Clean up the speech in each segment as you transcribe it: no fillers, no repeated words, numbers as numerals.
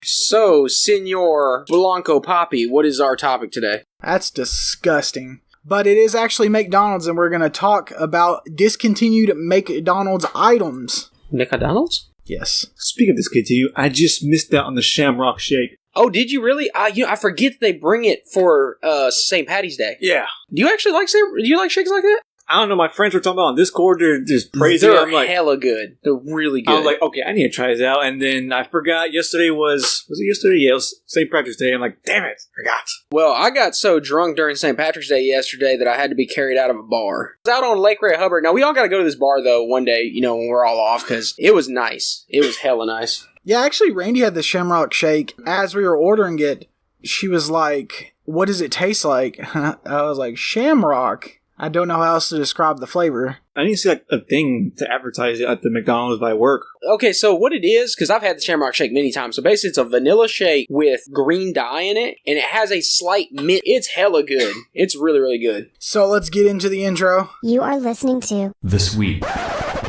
So, Senor Blanco Papi, what is our topic today? That's disgusting. But it is actually McDonald's, and we're going to talk about discontinued McDonald's items. McDonald's? Yes. Speaking of discontinued, I just missed out on the Shamrock Shake. Oh, did you really? I forget that they bring it for St. Patty's Day. Yeah. Do you actually like shakes like that? I don't know, my friends were talking about on Discord, they're just praising They're I'm like, hella good. They're really good. I was like, okay, I need to try this out. And then I forgot yesterday was it yesterday? Yeah, it was St. Patrick's Day. I'm like, damn it, forgot. Well, I got so drunk during St. Patrick's Day yesterday that I had to be carried out of a bar. I was out on Lake Ray Hubbard. Now, we all got to go to this bar, though, one day, when we're all off, because it was nice. It was hella nice. Yeah, actually, Randy had the Shamrock Shake. As we were ordering it, she was like, what does it taste like? I was like, Shamrock. I don't know how else to describe the flavor. I need to see a thing to advertise it at the McDonald's by work. Okay, so what it is, because I've had the Shamrock Shake many times. So basically, it's a vanilla shake with green dye in it, and it has a slight mint. It's hella good. It's really, really good. So let's get into the intro. You are listening to The Sweep.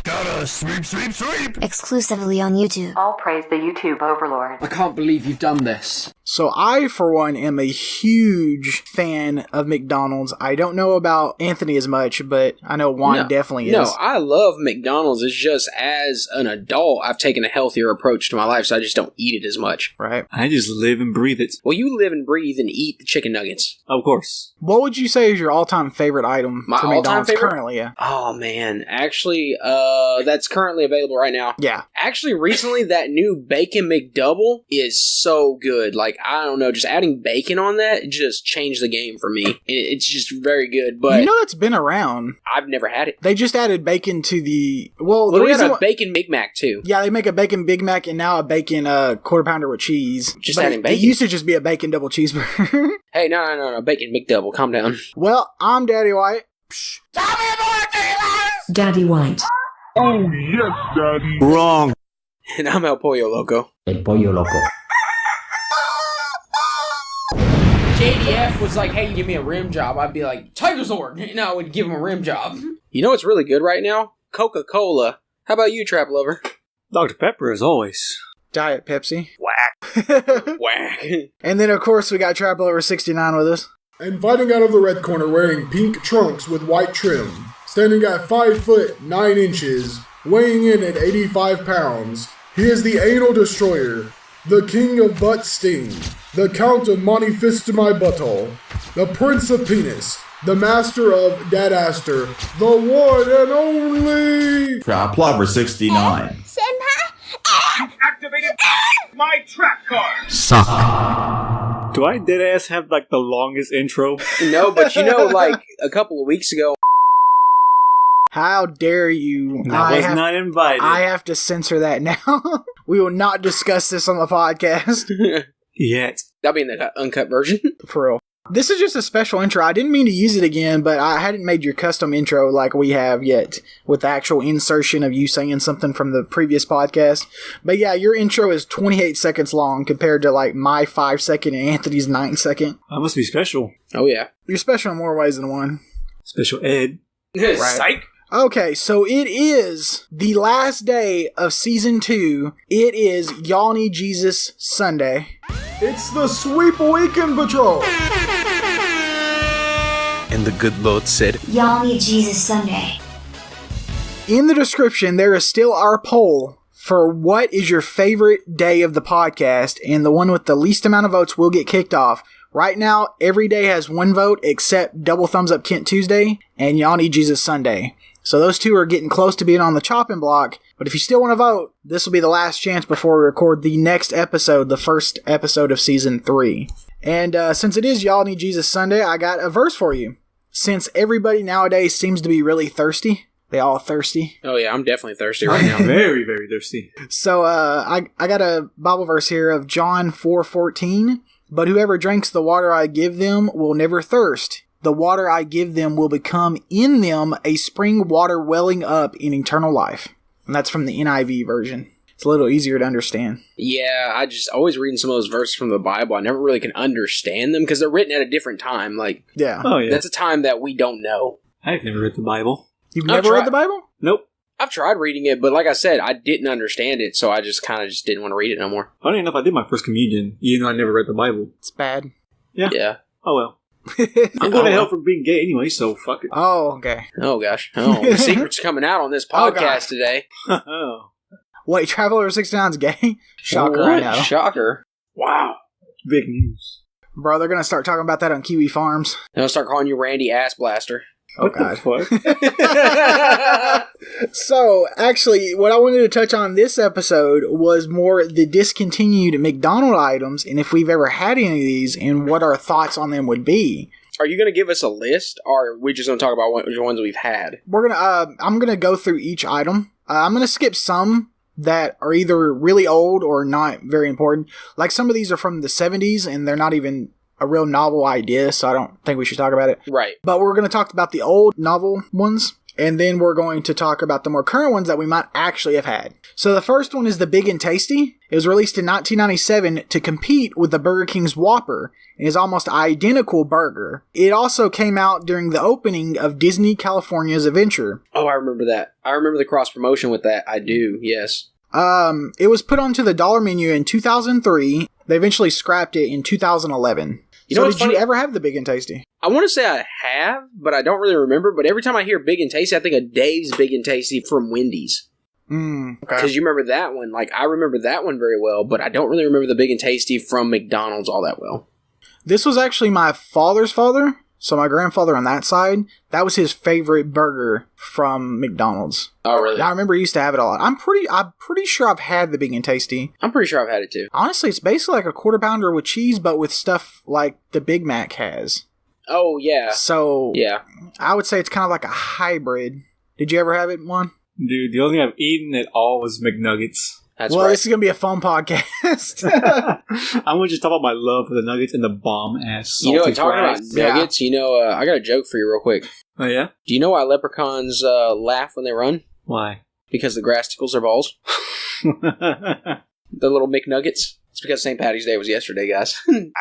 Gotta sweep. exclusively on YouTube. All praise the YouTube overlord. I can't believe you've done this. So I, for one, am a huge fan of McDonald's. I don't know about Anthony as much, but I know Juan definitely is. No, I love McDonald's. It's just as an adult, I've taken a healthier approach to my life, so I just don't eat it as much. Right. I just live and breathe it. Well, you live and breathe and eat the chicken nuggets. Of course. What would you say is your all-time favorite item My for all-time McDonald's favorite? currently? Yeah. Oh, man. Actually, that's currently available right now. Yeah. Actually, recently, that new Bacon McDouble is so good. Like, I don't know, just adding bacon on that just changed the game for me. It's just very good, but that's been around. I've never had it. They just added bacon to the... Well, we got a Bacon Big Mac, too. Yeah, they make a Bacon Big Mac and now a Bacon quarter pounder with cheese. Just adding bacon? It used to just be a Bacon double cheeseburger. Hey, no. Bacon McDouble. Calm down. Well, I'm Daddy White. Daddy White. Oh, yes, Daddy. Wrong. And I'm El Pollo Loco. El Pollo Loco. JDF was like, hey, give me a rim job. I'd be like, Tiger Sword. I would give him a rim job. You know what's really good right now? Coca-Cola. How about you, Trap Lover? Dr. Pepper, as always. Diet Pepsi. Whack. Whack. And then, of course, we got Trap Lover 69 with us. And fighting out of the red corner wearing pink trunks with white trim, standing at 5 foot 9 inches, weighing in at 85 pounds, he is the Anal Destroyer, the King of Butt Sting, the Count of Monty Fist to My Butthole, the Prince of Penis, the Master of Dadaster, the one and only... Trap Lover 69. Activated my trap card. Suck. Do I deadass have the longest intro? No, but a couple of weeks ago... How dare you? I was not invited. I have to censor that now. We will not discuss this on the podcast. Yet. That'll be in the uncut version. For real. This is just a special intro. I didn't mean to use it again, but I hadn't made your custom intro like we have yet, with the actual insertion of you saying something from the previous podcast. But yeah, your intro is 28 seconds long compared to my 5 second and Anthony's 9 second. I must be special. Oh yeah. You're special in more ways than one. Special ed. Right. Psych. Okay, so it is the last day of Season 2. It is Y'all Need Jesus Sunday. It's the Sweep Weekend Patrol! And the good Lord said, Y'all Need Jesus Sunday. In the description, there is still our poll for what is your favorite day of the podcast, and the one with the least amount of votes will get kicked off. Right now, every day has one vote except Double Thumbs Up Kent Tuesday and Y'all Need Jesus Sunday. So those two are getting close to being on the chopping block, but if you still want to vote, this will be the last chance before we record the next episode, the first episode of Season 3. And since it is Y'all Need Jesus Sunday, I got a verse for you. Since everybody nowadays seems to be really thirsty, they all thirsty. Oh yeah, I'm definitely thirsty right now. Very, very thirsty. So I got a Bible verse here of John 4:14. But whoever drinks the water I give them will never thirst. The water I give them will become in them a spring water welling up in eternal life. And that's from the NIV version. It's a little easier to understand. Yeah, I just always reading some of those verses from the Bible. I never really can understand them because they're written at a different time. Yeah. Oh, yeah. That's a time that we don't know. I've never read the Bible. You've never read the Bible? Nope. I've tried reading it, but like I said, I didn't understand it, so I just kind of just didn't want to read it no more. Funny enough, I did my first communion, even though I never read the Bible. It's bad. Yeah. Oh well. I'm going to hell for being gay anyway, so fuck it. Oh, okay. Oh, gosh. Oh, the secret's coming out on this podcast today. Oh. Wait, Traveler 69's gay? Shocker, I know. Shocker. Wow. Big news. Bro, they're going to start talking about that on Kiwi Farms. They'll start calling you Randy Ass Blaster. Oh, God. Fuck? So, actually, what I wanted to touch on this episode was more the discontinued McDonald's items and if we've ever had any of these and what our thoughts on them would be. Are you going to give us a list, or are we just going to talk about which ones we've had? I'm gonna go through each item. I'm gonna skip some that are either really old or not very important. Like some of these are from the 70s and they're not even a real novel idea, so I don't think we should talk about it. Right. But we're gonna talk about the old novel ones, and then we're going to talk about the more current ones that we might actually have had. So the first one is the Big and Tasty. It was released in 1997 to compete with the Burger King's Whopper. It is almost identical burger. It also came out during the opening of Disney California's Adventure. Oh, I remember that. I remember the cross promotion with that. I do, yes. It was put onto the dollar menu in 2003. They eventually scrapped it in 2011. Did you ever have the Big and Tasty? I want to say I have, but I don't really remember. But every time I hear Big and Tasty, I think of Dave's Big and Tasty from Wendy's. Because you remember that one. Like, I remember that one very well, but I don't really remember the Big and Tasty from McDonald's all that well. This was actually my father's father, so my grandfather on that side. That was his favorite burger from McDonald's. Oh, really? I remember he used to have it a lot. I'm pretty sure I've had the Big and Tasty. I'm pretty sure I've had it too. Honestly, it's basically like a quarter pounder with cheese, but with stuff like the Big Mac has. Oh, yeah. So, yeah, I would say it's kind of like a hybrid. Did you ever have it, Juan? Dude, the only thing I've eaten at all was McNuggets. That's well, right. this is going to be a fun podcast. I'm going to just talk about my love for the nuggets and the bomb-ass You know salty what, talking about fries. nuggets, I got a joke for you real quick. Oh, yeah? Do you know why leprechauns laugh when they run? Why? Because the grass tickles their balls. The little McNuggets. It's because St. Patty's Day was yesterday, guys. You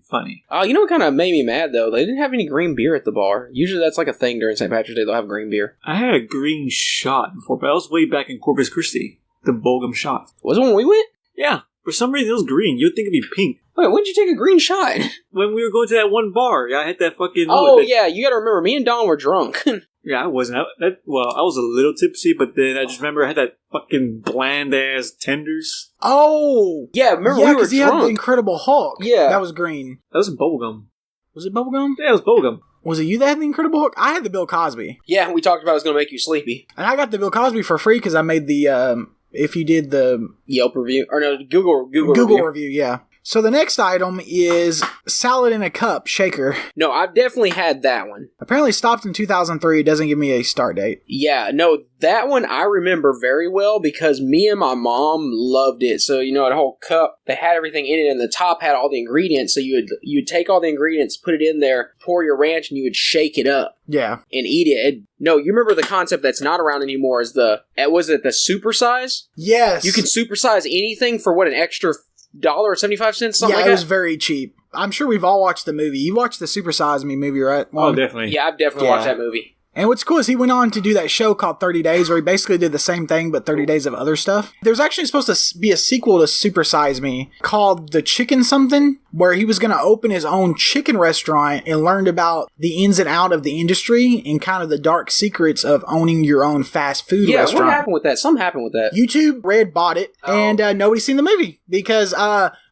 funny. Oh, you know what kind of made me mad, though? They didn't have any green beer at the bar. Usually that's like a thing during St. Patrick's Day. They'll have green beer. I had a green shot before, but that was way back in Corpus Christi. The Bulgham shot. Was it when we went? Yeah. For some reason, it was green. You'd think it'd be pink. Wait, when did you take a green shot? When we were going to that one bar, I had that fucking... Yeah, you gotta remember, me and Don were drunk. Yeah, I wasn't. I was a little tipsy, but then I just remember I had that fucking bland-ass tenders. Oh! Yeah, remember we were because he had the Incredible Hulk. Yeah. That was green. That was bubblegum. Was it bubblegum? Yeah, it was bubblegum. Was it you that had the Incredible Hulk? I had the Bill Cosby. Yeah, we talked about it was gonna make you sleepy. And I got the Bill Cosby for free because I made the, if you did the... Yelp review. Or no, Google review, yeah. So the next item is salad in a cup shaker. No, I've definitely had that one. Apparently stopped in 2003. It doesn't give me a start date. Yeah, no, that one I remember very well because me and my mom loved it. So, a whole cup, they had everything in it, and the top had all the ingredients. So you would take all the ingredients, put it in there, pour your ranch, and you would shake it up. Yeah. And eat it. No, you remember the concept that's not around anymore is the supersize? Yes. You can supersize anything for an extra $1.75, something like that? It was very cheap. I'm sure we've all watched the movie. You watched the Super Size Me movie, right? Oh, definitely. Yeah, I've definitely watched that movie. And what's cool is he went on to do that show called 30 Days where he basically did the same thing but 30 days of other stuff. There's actually supposed to be a sequel to Super Size Me called The Chicken Something where he was going to open his own chicken restaurant and learned about the ins and out of the industry and kind of the dark secrets of owning your own fast food restaurant. Yeah, what happened with that? Something happened with that. YouTube Red bought it and nobody's seen the movie because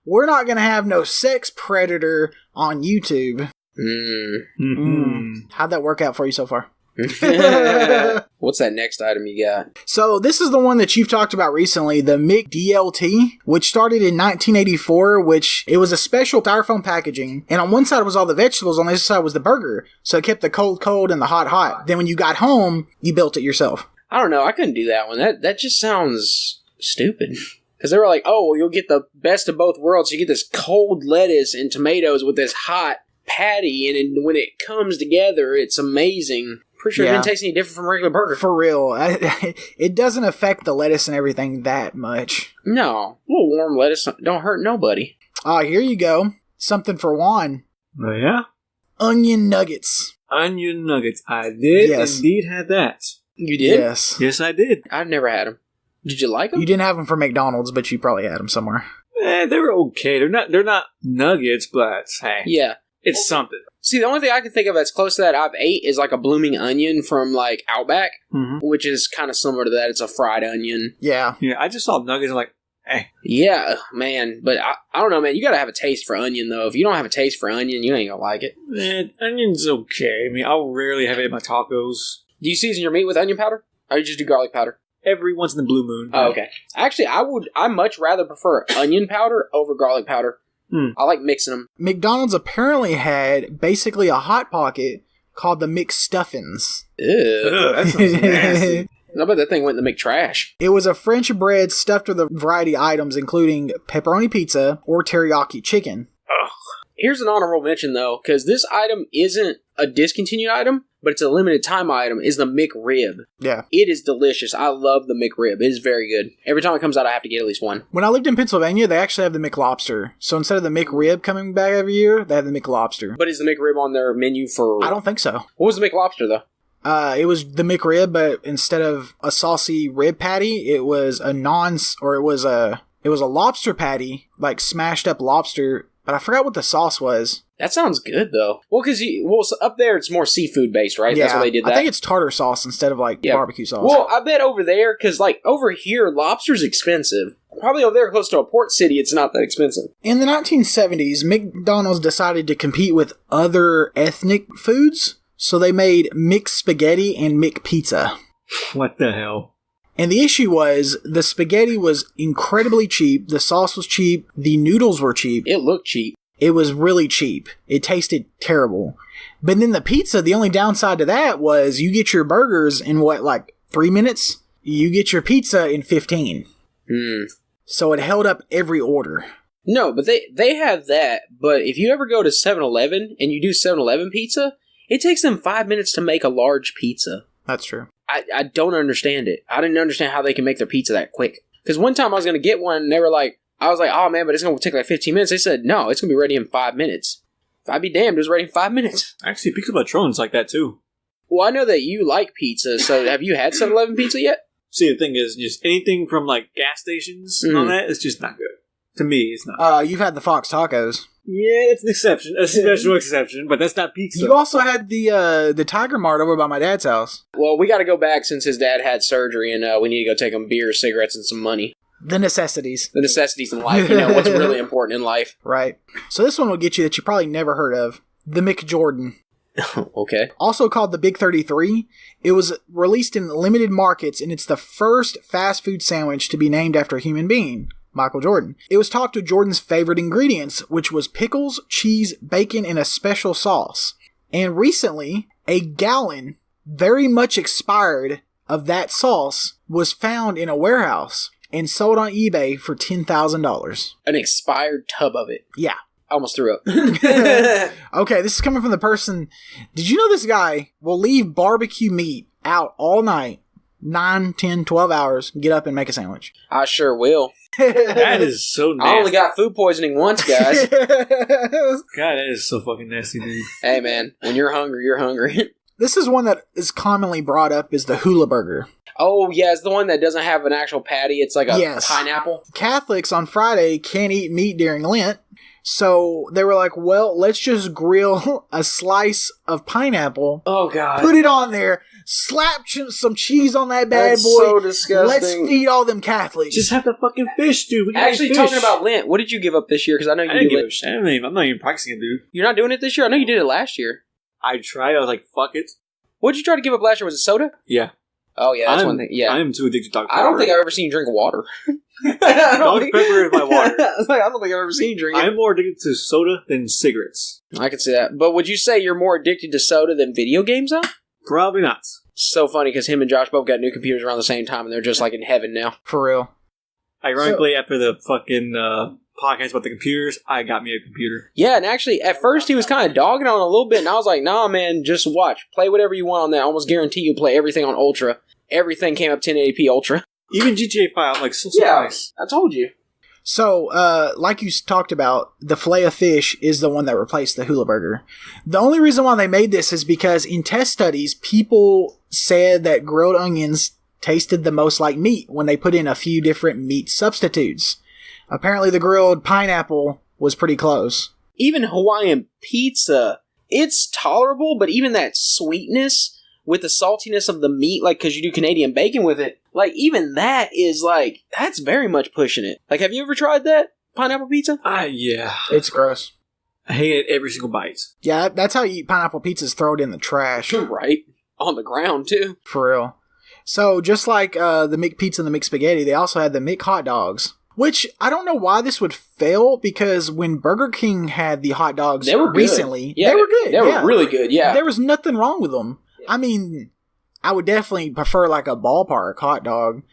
we're not going to have no sex predator on YouTube. How'd that work out for you so far? What's that next item you got? So this is the one that you've talked about recently, the McDLT, which started in 1984, which it was a special styrofoam packaging, and on one side was all the vegetables, on the other side was the burger, so it kept the cold and the hot. Then when you got home, you built it yourself. I don't know, I couldn't do that one. That just sounds stupid. Because they were like, oh, well, you'll get the best of both worlds. You get this cold lettuce and tomatoes with this hot patty, and when it comes together, it's amazing. Pretty sure it didn't taste any different from a regular burger. For real. It doesn't affect the lettuce and everything that much. No. A little warm lettuce don't hurt nobody. Here you go. Something for Juan. Oh, yeah? Onion nuggets. Onion nuggets. I did indeed have that. You did? Yes. Yes, I did. I've never had them. Did you like them? You didn't have them from McDonald's, but you probably had them somewhere. They were okay. They're not nuggets, but hey, Yeah. it's something. See, the only thing I can think of that's close to that I've ate is like a blooming onion from like Outback, which is kind of similar to that. It's a fried onion. Yeah. Yeah, I just saw nuggets and like, hey. Yeah, man. But I don't know, man. You got to have a taste for onion, though. If you don't have a taste for onion, you ain't going to like it. Man, onion's okay. I mean, I'll rarely have it in my tacos. Do you season your meat with onion powder? Or you just do garlic powder? Every once in the blue moon. Oh, okay. Actually, I much rather prefer onion powder over garlic powder. I like mixing them. McDonald's apparently had basically a Hot Pocket called the McStuffins. Ew. Ugh, that sounds nasty. I bet that thing went in the McTrash. It was a French bread stuffed with a variety of items, including pepperoni pizza or teriyaki chicken. Here's an honorable mention, though, because this item isn't a discontinued item, but it's a limited time item, is the McRib. Yeah. It is delicious. I love the McRib. It is very good. Every time it comes out, I have to get at least one. When I lived in Pennsylvania, they actually have the McLobster. So instead of the McRib coming back every year, they have the McLobster. But is the McRib on their menu for... I don't think so. What was the McLobster, though? It was the McRib, but instead of a saucy rib patty, it was a lobster patty, like smashed up lobster, but I forgot what the sauce was. That sounds good, though. Well, because up there, it's more seafood-based, right? Yeah, That's why they did that. I think it's tartar sauce instead of, barbecue sauce. Well, I bet over there, because, over here, lobster's expensive. Probably over there, close to a port city, it's not that expensive. In the 1970s, McDonald's decided to compete with other ethnic foods, so they made McSpaghetti and McPizza. What the hell? And the issue was, the spaghetti was incredibly cheap, the sauce was cheap, the noodles were cheap. It looked cheap. It was really cheap. It tasted terrible. But then the pizza, the only downside to that was you get your burgers in 3 minutes? You get your pizza in 15. So it held up every order. No, but they have that, but if you ever go to 7-Eleven and you do 7-Eleven pizza, it takes them 5 minutes to make a large pizza. That's true. I don't understand it. I didn't understand how they can make their pizza that quick. Because one time I was going to get one and they were like, I was like, oh man, but it's going to take 15 minutes. They said, no, it's going to be ready in 5 minutes. I'd be damned, it was ready in 5 minutes. Actually, Pizza Patron's like that too. Well, I know that you like pizza, so have you had 7-Eleven pizza yet? See, the thing is, just anything from gas stations and all that, it's just not good. To me, it's not. You've had the Fox tacos. Yeah, it's an exception. A special exception, but that's not pizza. You also had the Tiger Mart over by my dad's house. Well, we got to go back since his dad had surgery, and we need to go take him beer, cigarettes, and some money. The necessities. The necessities in life. You know what's really important in life. Right. So this one will get you that you probably never heard of. The McJordan. Okay. Also called the Big 33. It was released in limited markets, and it's the first fast food sandwich to be named after a human being. Michael Jordan. It was topped with Jordan's favorite ingredients, which was pickles, cheese, bacon, and a special sauce. And recently, a gallon, very much expired, of that sauce was found in a warehouse and sold on eBay for $10,000. An expired tub of it. Yeah. I almost threw up. Okay, this is coming from the person. Did you know this guy will leave barbecue meat out all night, 9, 10, 12 hours, get up and make a sandwich? I sure will. That is so nasty. I only got food poisoning once, guys. God, that is so fucking nasty, dude. Hey, man, when you're hungry, you're hungry. This is one that is commonly brought up is the hula burger. Oh, yeah, it's the one that doesn't have an actual patty. It's like a Yes. pineapple. Catholics on Friday can't eat meat during Lent, so they were like, well, let's just grill a slice of pineapple. Oh, God. Put it on there. Slap some cheese on that bad That's boy. so disgusting. Let's feed all them Catholics. Just have the fucking fish, dude. We Actually, fish. talking about Lent, what did you give up this year? Because I know you I didn't do give Lent. a shit. I'm not even practicing it, dude. You're not doing it this year? I know you did it last year. I tried. I was like, fuck it. What did you try to give up last year? Was it soda? Yeah. Oh, yeah, that's one thing. Yeah. I am too addicted to Dr. Pepper. I don't think I've ever seen you drink water. Dr. Pepper is my water. I don't think I've ever seen you drink it. I'm more addicted to soda than cigarettes. I can see that. But would you say you're more addicted to soda than video games, though? Probably not. So funny because him and Josh both got new computers around the same time and they're just like in heaven now. For real. Ironically, after the fucking podcast about the computers, I got me a computer. Yeah, and actually, at first he was kind of dogging on it a little bit, and I was like, nah, man, just watch. Play whatever you want on that. I almost guarantee you'll play everything on Ultra. Everything came up 1080p Ultra. Even GTA 5, I'm like, so Yeah, nice. I told you. So, like you talked about, the filet of fish is the one that replaced the hula burger. The only reason why they made this is because in test studies, people said that grilled onions tasted the most like meat when they put in a few different meat substitutes. Apparently, the grilled pineapple was pretty close. Even Hawaiian pizza, it's tolerable, but even that sweetness with the saltiness of the meat, like, because you do Canadian bacon with it, like, even that is, like, that's very much pushing it. Like, have you ever tried that pineapple pizza? Yeah. It's gross. I hate it every single bite. Yeah, that's how you eat pineapple pizzas, throw it in the trash. Right. On the ground, too. For real. So, just like the McPizza and the McSpaghetti, they also had the McHot Dogs. Which, I don't know why this would fail, because when Burger King had the hot dogs They were good. recently, Yeah, they were good. They were really good, yeah. There was nothing wrong with them. I mean, I would definitely prefer like a ballpark hot dog,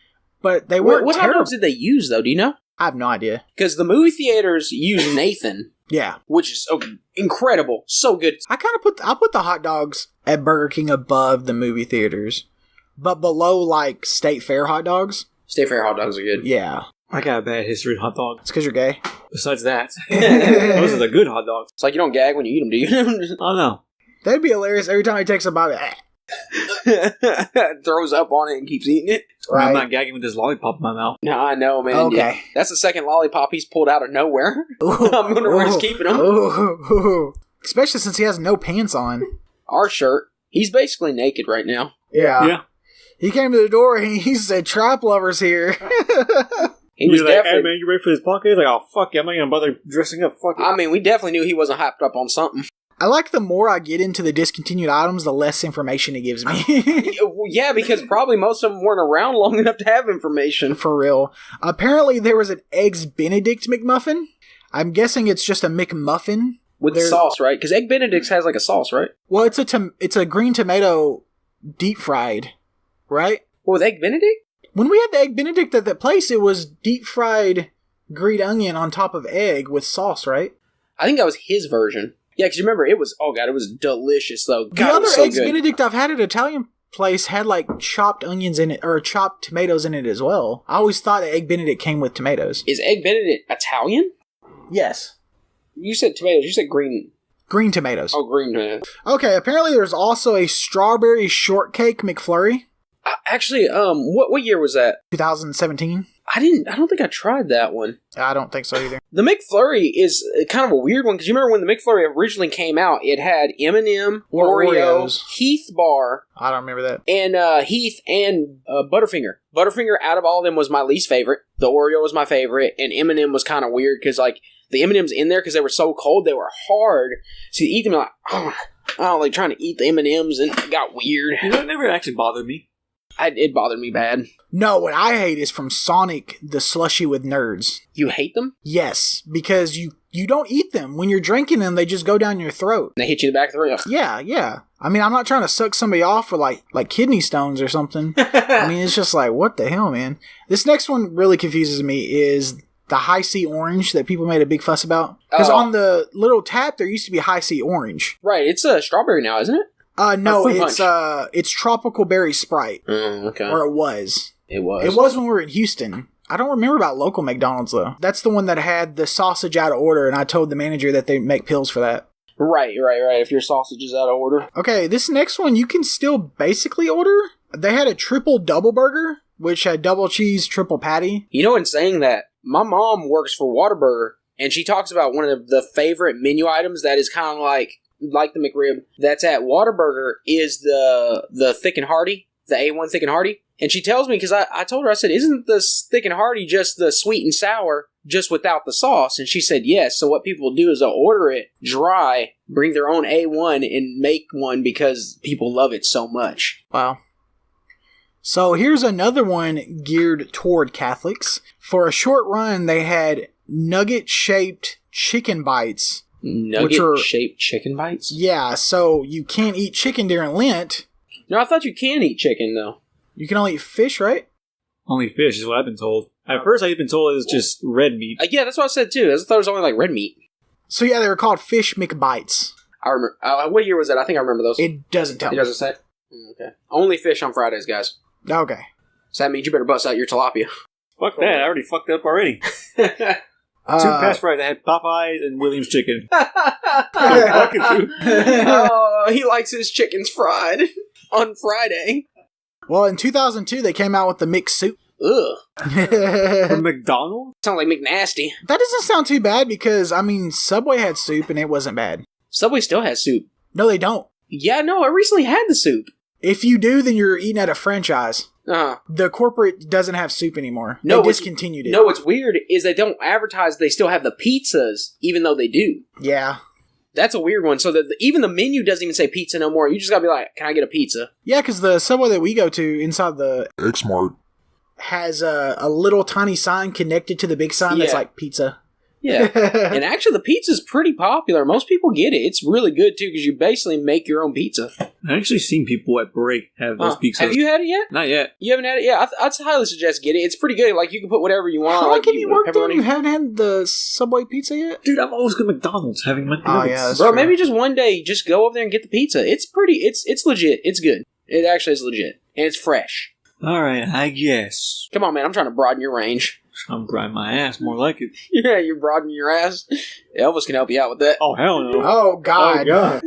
but they weren't What hot terrible. dogs did they use, though? Do you know? I have no idea. Because the movie theaters use Nathan, Yeah. which is incredible. So good. I put the hot dogs at Burger King above the movie theaters, but below like State Fair hot dogs. State Fair hot dogs are good. Yeah. I got a bad history with hot dogs. It's because you're gay. Besides that, those are the good hot dogs. It's like you don't gag when you eat them, do you? Oh no. That'd be hilarious every time he takes a bite. Throws up on it and keeps eating it. Right. I'm not gagging with this lollipop in my mouth. No, I know, man. Okay. Yeah. That's the second lollipop he's pulled out of nowhere. Ooh, I'm wondering where he's keeping them. Ooh. Especially since he has no pants on. Our shirt. He's basically naked right now. Yeah. Yeah. He came to the door and he said, "Trap lovers here." He was You're like, definitely. hey man, you ready for this podcast? Like, oh fuck yeah, I'm not gonna bother dressing up. Fuck it. I mean, we definitely knew he wasn't hyped up on something. I like the more I get into the discontinued items, the less information it gives me. Yeah, because probably most of them weren't around long enough to have information. For real. Apparently there was an Eggs Benedict McMuffin. I'm guessing it's just a McMuffin. With the sauce, right? Because Egg Benedict's has like a sauce, right? Well, it's a green tomato deep fried, right? Well, with Egg Benedict? When we had the Egg Benedict at that place, it was deep fried green onion on top of egg with sauce, right? I think that was his version. Yeah, because you remember, it was, oh god, it was delicious, though. God, The it other was so Eggs good. Benedict I've had at Italian place had like chopped onions in it, or chopped tomatoes in it as well. I always thought that Egg Benedict came with tomatoes. Is Egg Benedict Italian? Yes. You said tomatoes. You said green. Green tomatoes. Oh, green tomatoes. Okay, apparently there's also a strawberry shortcake McFlurry. Actually, what year was that? 2017. I don't think I tried that one. I don't think so either. The McFlurry is kind of a weird one, because you remember when the McFlurry originally came out, it had M&M, Or Oreo, Oreos. Heath Bar, I don't remember that. and Heath and Butterfinger. Butterfinger, out of all of them, was my least favorite. The Oreo was my favorite, and M&M was kind of weird, because like the M&Ms in there, because they were so cold, they were hard. So you eat them, you're like, oh, I don't like trying to eat the M&Ms, and it got weird. You know, it never actually bothered me. It bothered me bad. No, what I hate is from Sonic, the slushie with nerds. You hate them? Yes, because you don't eat them. When you're drinking them, they just go down your throat. They hit you in the back of the throat. Yeah. I mean, I'm not trying to suck somebody off for like kidney stones or something. I mean, it's just like, what the hell, man? This next one really confuses me is the High C Orange that people made a big fuss about. Because Oh. on the little tap, there used to be High C Orange. Right, it's a strawberry now, isn't it? No, Fruit it's Tropical Berry Sprite. Okay. Or it was. It was. It was when we were in Houston. I don't remember about local McDonald's, though. That's the one that had the sausage out of order, and I told the manager that they make pills for that. Right. If your sausage is out of order. Okay, this next one you can still basically order. They had a triple double burger, which had double cheese, triple patty. You know, in saying that, my mom works for Whataburger, and she talks about one of the favorite menu items that is kind of like the McRib that's at Whataburger is the Thick and Hearty, the A1 Thick and Hearty. And she tells me, because I told her, I said, isn't the Thick and Hearty just the sweet and sour, just without the sauce? And she said, yes. So what people do is they'll order it dry, bring their own A1, and make one because people love it so much. Wow. So here's another one geared toward Catholics. For a short run, they had nugget-shaped chicken bites. Nugget-shaped chicken bites? Yeah, so you can't eat chicken during Lent. No, I thought you can eat chicken, though. You can only eat fish, right? Only fish is what I've been told. At first, I've been told it was just red meat. Yeah, that's what I said, too. I thought it was only like red meat. So yeah, they were called fish McBites. I remember. What year was that? I think I remember those. It doesn't tell It me. doesn't say? Okay. Only fish on Fridays, guys. Okay. So that means you better bust out your tilapia. Fuck that. I already fucked up already. Two past Fridays. I had Popeyes and Williams Chicken. Oh, he likes his chickens fried on Friday. Well, in 2002, they came out with the mixed soup. Ugh. From McDonald's? Sounds like McNasty. That doesn't sound too bad because, I mean, Subway had soup and it wasn't bad. Subway still has soup. No, they don't. Yeah, no, I recently had the soup. If you do, then you're eating at a franchise. Uh-huh. The corporate doesn't have soup anymore. No, they discontinued it. No, what's weird is they don't advertise they still have the pizzas, even though they do. Yeah. That's a weird one. So that even the menu doesn't even say pizza no more. You just gotta be like, can I get a pizza? Yeah, because the Subway that we go to inside the X-Mart has a little tiny sign connected to the big sign that's Yeah. like pizza. Yeah. And actually, the pizza's pretty popular. Most people get it. It's really good, too, because you basically make your own pizza. I actually seen people at break have those pizzas. Have you had it yet? Not yet. You haven't had it? Yeah, I'd highly suggest get it. It's pretty good. Like, you can put whatever you want. How long like have you worked there? pepperoni. You haven't had the Subway pizza yet? Dude, I'm always going to McDonald's having my Oh, yeah, that's Bro, true. maybe just one day, just go over there and get the pizza. It's pretty, it's legit. It's good. It actually is legit. And it's fresh. Alright, I guess. Come on, man. I'm trying to broaden your range. I'm grinding my ass, more like it. Yeah, you're broadening your ass. Elvis can help you out with that. Oh, hell no. Oh, God. God.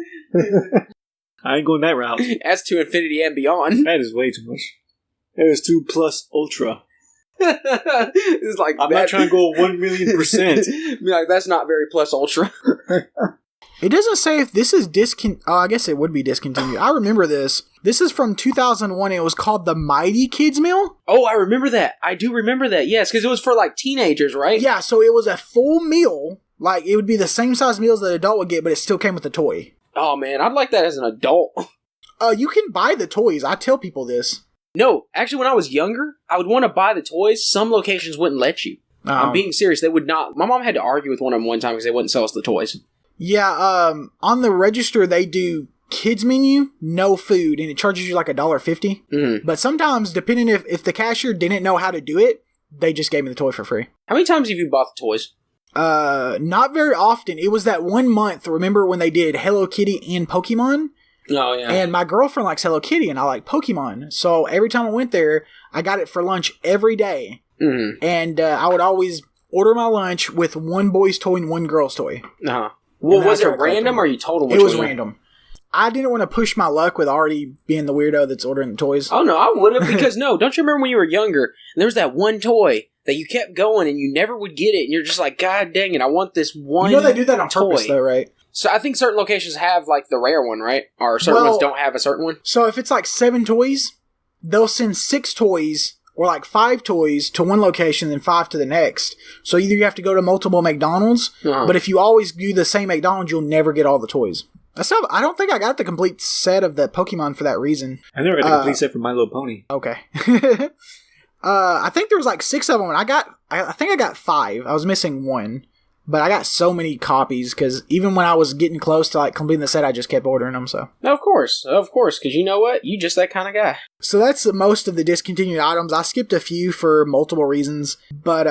I ain't going that route. That's to infinity and beyond. That is way too much. That is 2 plus ultra. It's like I'm not trying to go 1,000,000%. Be like, that's not very plus ultra. It doesn't say if this is Oh, I guess it would be discontinued. I remember this. This is from 2001. It was called the Mighty Kids Meal. Oh, I remember that. I do remember that. Yes, because it was for like teenagers, right? Yeah, so it was a full meal. Like, it would be the same size meals that an adult would get, but it still came with a toy. Oh man, I'd like that as an adult. You can buy the toys. I tell people this. No, actually, when I was younger, I would want to buy the toys. Some locations wouldn't let you. I'm being serious. They would not. My mom had to argue with one of them one time because they wouldn't sell us the toys. Yeah, on the register, they do kids menu, no food, and it charges you like $1.50. Mm-hmm. But sometimes, depending if the cashier didn't know how to do it, they just gave me the toy for free. How many times have you bought the toys? Not very often. It was that 1 month, remember when they did Hello Kitty and Pokemon? Oh, yeah. And my girlfriend likes Hello Kitty, and I like Pokemon. So every time I went there, I got it for lunch every day. Mm-hmm. And I would always order my lunch with one boy's toy and one girl's toy. Uh-huh. Well, And was I it tried to collect random them. or you told them It which was one? random. I didn't want to push my luck with already being the weirdo that's ordering the toys. Oh, no, I would have, because no, don't you remember when you were younger, and there was that one toy that you kept going and you never would get it, and you're just like, God dang it, I want this one You know they do that on toy. purpose, though, right? So I think certain locations have, like, the rare one, right? Or certain ones don't have a certain one? So if it's like 7 toys, they'll send 6 toys or like 5 toys to one location and 5 to the next. So either you have to go to multiple McDonald's, but if you always do the same McDonald's, you'll never get all the toys. I don't think I got the complete set of the Pokemon for that reason. I never got the complete set for My Little Pony. Okay. I think there was like 6 of them, and I think I got 5. I was missing 1. But I got so many copies, because even when I was getting close to like completing the set, I just kept ordering them, so. Of course, because you know what? You just that kind of guy. So that's most of the discontinued items. I skipped a few for multiple reasons. But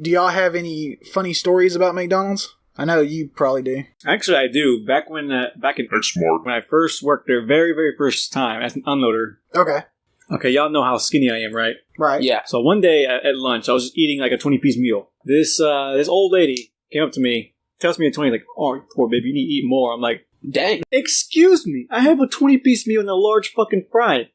do y'all have any funny stories about McDonald's? I know you probably do. Actually, I do. Back in X-Mart. when I first worked there, very, very first time as an unloader. Okay. Okay, y'all know how skinny I am, right? Right. Yeah. So one day at lunch, I was just eating like a 20-piece meal. This old lady came up to me, tells me a 20, like, oh, poor baby, you need to eat more. I'm like, Dang. excuse me, I have a 20-piece meal and a large fucking fry.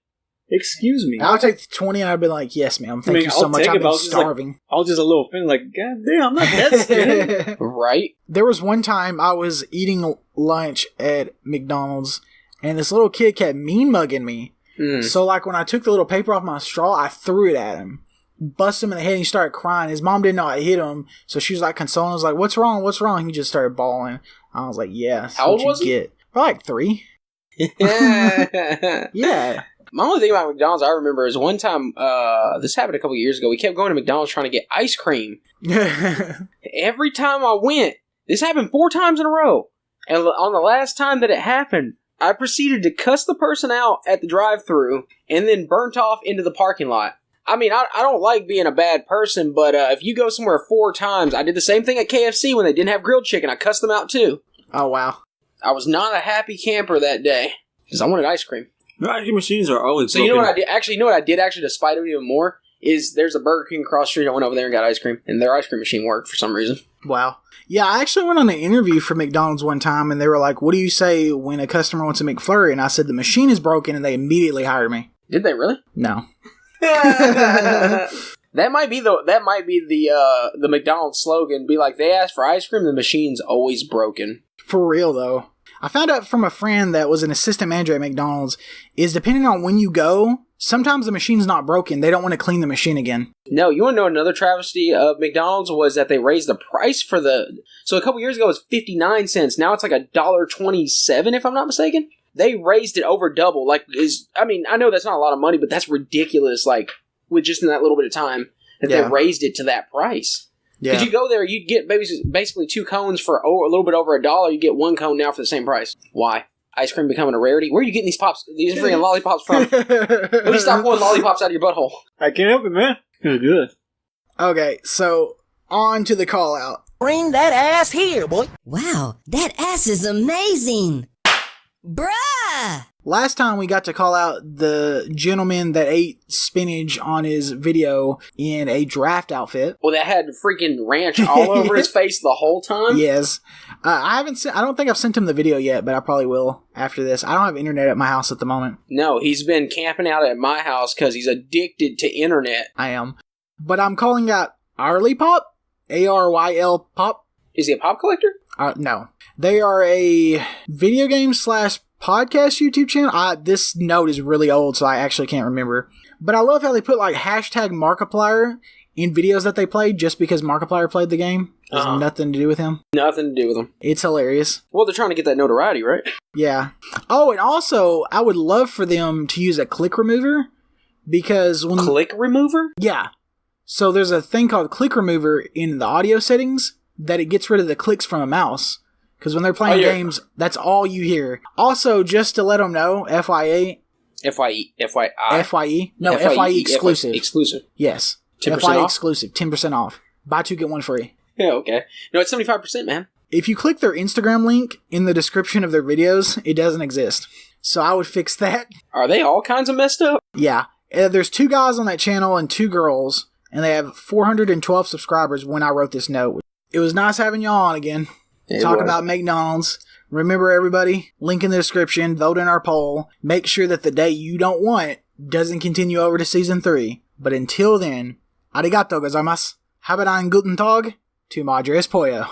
Excuse me. I'll take the 20 and I'd be like, yes, ma'am. Thank you so I'll much. take I've it, but been starving. I was just a little offended, like, God damn, I'm not that skinny. Right? There was one time I was eating lunch at McDonald's and this little kid kept mean mugging me. So like when I took the little paper off my straw, I threw it at him. Bust him in the head and he started crying. His mom didn't know I hit him, so she was like consoling. I was like, "What's wrong? What's wrong?" He just started bawling. I was like, "Yeah." That's How old what was you he? get. Probably like 3. Yeah. My only thing about McDonald's I remember is one time, this happened a couple years ago, we kept going to McDonald's trying to get ice cream. Every time I went, this happened 4 times in a row. And on the last time that it happened, I proceeded to cuss the person out at the drive-thru and then burnt off into the parking lot. I mean, I don't like being a bad person, but if you go somewhere 4 times, I did the same thing at KFC when they didn't have grilled chicken. I cussed them out too. Oh, wow. I was not a happy camper that day because I wanted ice cream. No, ice cream machines are always So you know what I did? Actually, you know what I did? Actually, to spite him even more, is there's a Burger King across the street. I went over there and got ice cream, and their ice cream machine worked for some reason. Wow. Yeah, I actually went on an interview for McDonald's one time, and they were like, what do you say when a customer wants a McFlurry? And I said, the machine is broken, and they immediately hired me. Did they really? No. That might be the McDonald's slogan. Be like, they ask for ice cream, the machine's always broken. For real, though. I found out from a friend that was an assistant manager at McDonald's, is depending on when you go, sometimes the machine's not broken. They don't want to clean the machine again. No, you want to know another travesty of McDonald's was that they raised the price for so a couple years ago it was 59 cents. Now it's like $1.27 if I'm not mistaken. They raised it over double. I know that's not a lot of money, but that's ridiculous. Like, with just in that little bit of time that they raised it to that price. Because you go there, you'd get basically 2 cones for a little bit over $1. You get 1 cone now for the same price. Why? Ice cream becoming a rarity? Where are you getting these freaking lollipops from? Will you stop pulling lollipops out of your butthole? I can't help it, man. It's good. Okay, so on to the call out. Bring that ass here, boy. Wow, that ass is amazing. Bruh! Last time we got to call out the gentleman that ate spinach on his video in a draft outfit. Well, that had freaking ranch all over his face the whole time? Yes. I don't think I've sent him the video yet, but I probably will after this. I don't have internet at my house at the moment. No, he's been camping out at my house because he's addicted to internet. I am. But I'm calling out Arly Pop. ARYL Pop. Is he a pop collector? No. They are a video game / podcast YouTube channel. This note is really old, so I actually can't remember. But I love how they put like hashtag Markiplier in videos that they played just because Markiplier played the game. It has nothing to do with him. Nothing to do with him. It's hilarious. Well, they're trying to get that notoriety, right? Yeah. Oh, and also, I would love for them to use a click remover because when... Click remover? Yeah. So there's a thing called click remover in the audio settings that it gets rid of the clicks from a mouse. Because when they're playing games, that's all you hear. Also, just to let them know, FYE. FYE? No, FYE exclusive. Exclusive. Yes. 10% FYE off? exclusive. 10% off. Buy 2, get 1 free. Yeah, okay. No, it's 75%, man. If you click their Instagram link in the description of their videos, it doesn't exist. So I would fix that. Are they all kinds of messed up? Yeah. There's 2 guys on that channel and 2 girls, and they have 412 subscribers when I wrote this note. It was nice having y'all on again. Talk about McDonald's. Remember, everybody, link in the description, vote in our poll. Make sure that the day you don't want doesn't continue over to season 3. But until then, arigato gozaimasu. Haben einen guten Tag. Tu madre es pollo.